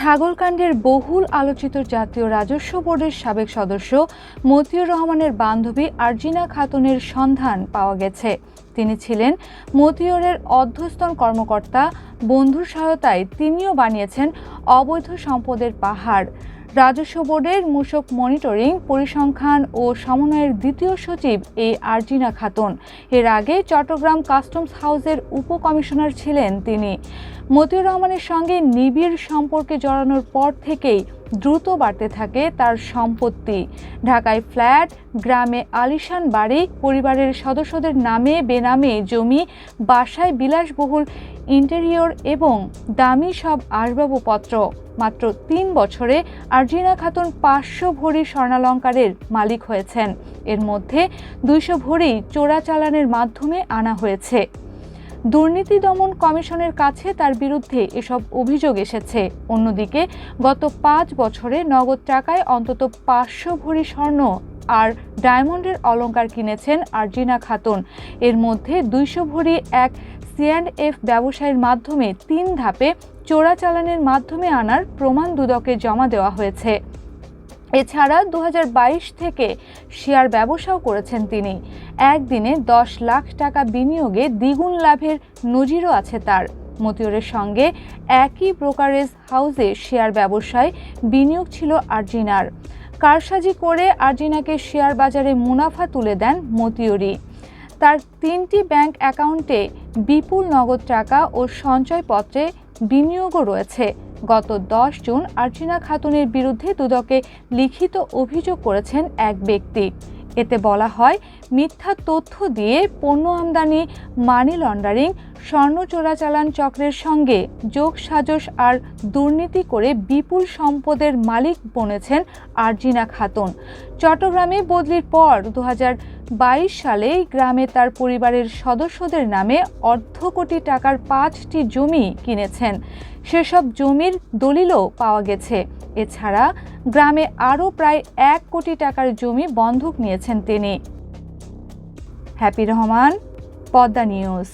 ছাগলকাণ্ডের বহুল আলোচিত জাতীয় রাজস্ব বোর্ডের সাবেক সদস্য মতিউর রহমানের বান্ধবী আরজিনা খাতুনের সন্ধান পাওয়া গেছে। তিনি ছিলেন মতিউরের অধ্যস্তন কর্মকর্তা। বন্ধুর সহায়তায় তিনিও বানিয়েছেন অবৈধ সম্পদের পাহাড়। রাজস্ব বোর্ডের মূসক মনিটরিং, পরিসংখ্যান ও সমন্বয়ের দ্বিতীয় সচিব এই আরজিনা খাতুন। এর আগে চট্টগ্রাম কাস্টমস হাউসের উপকমিশনার ছিলেন তিনি। মতিউর রহমানের সঙ্গে নিবিড় সম্পর্কে জড়ানোর পর থেকেই দ্রুত বাড়তে থাকে তার সম্পত্তি। ঢাকায় ফ্ল্যাট, গ্রামে আলিশান বাড়ি, পরিবারের সদস্যদের নামে বেনামে জমি, বাসায় বিলাসবহুল ইন্টেরিয়র এবং দামি সব আসবাবপত্র। মাত্র ৩ বছরে আরজিনা খাতুন ৫০০ ভরি স্বর্ণালংকারের মালিক হয়েছেন। এর মধ্যে ২০০ ভরি চোরাচালানের মাধ্যমে আনা হয়েছে। দুর্নীতি দমন কমিশনের কাছে তার বিরুদ্ধে এসব অভিযোগ এসেছে। অন্যদিকে গত ৫ বছরে নগদ টাকায় অন্তত ৫০০ ভরি স্বর্ণ আর ডায়মন্ডের অলংকার কিনেছেন আরজিনা খাতুন। এর মধ্যে ২০০ ভরি এক C&F ব্যবসায়ীর মাধ্যমে ৩ ধাপে চোরাচালানের মাধ্যমে আনার প্রমাণ দুদকে জমা দেওয়া হয়েছে। এছাড়া ২০২২ থেকে শেয়ার ব্যবসাও করেছেন তিনি। একদিনে ১০ লাখ টাকা বিনিয়োগে দ্বিগুণ লাভের নজিরও আছে তার। মতিউরের সঙ্গে একই ব্রোকারেজ হাউসে শেয়ার ব্যবসায় বিনিয়োগ ছিল আরজিনার। কারসাজি করে আরজিনাকে শেয়ার বাজারে মুনাফা তুলে দেন মতিউরই। তার ৩টি ব্যাংক অ্যাকাউন্টে বিপুল নগদ টাকা ও সঞ্চয়পত্রে বিনিয়োগও রয়েছে। গত ১০ জুন আরজিনা খাতুনের বিরুদ্ধে দুদকে লিখিত অভিযোগ করেছেন এক ব্যক্তি। এতে বলা হয়, মিথ্যা তথ্য দিয়ে পণ্য আমদানি, মানি লন্ডারিং, স্বর্ণ চোরাচালান চক্রের সঙ্গে যোগসাজশ আর দুর্নীতি করে বিপুল সম্পদের মালিক বনেছেন আরজিনা খাতুন। চট্টগ্রামে বদলির পর ২০২২ সালে গ্রামে তার পরিবারের সদস্যদের নামে অর্ধ কোটি টাকার ৫টি জমি কিনেছেন। সেসব জমির দলিলও পাওয়া গেছে। এছাড়া গ্রামে আরও প্রায় ১ কোটি টাকার জমি বন্ধক নিয়েছেন তিনি। Happy Rahman, Padma news.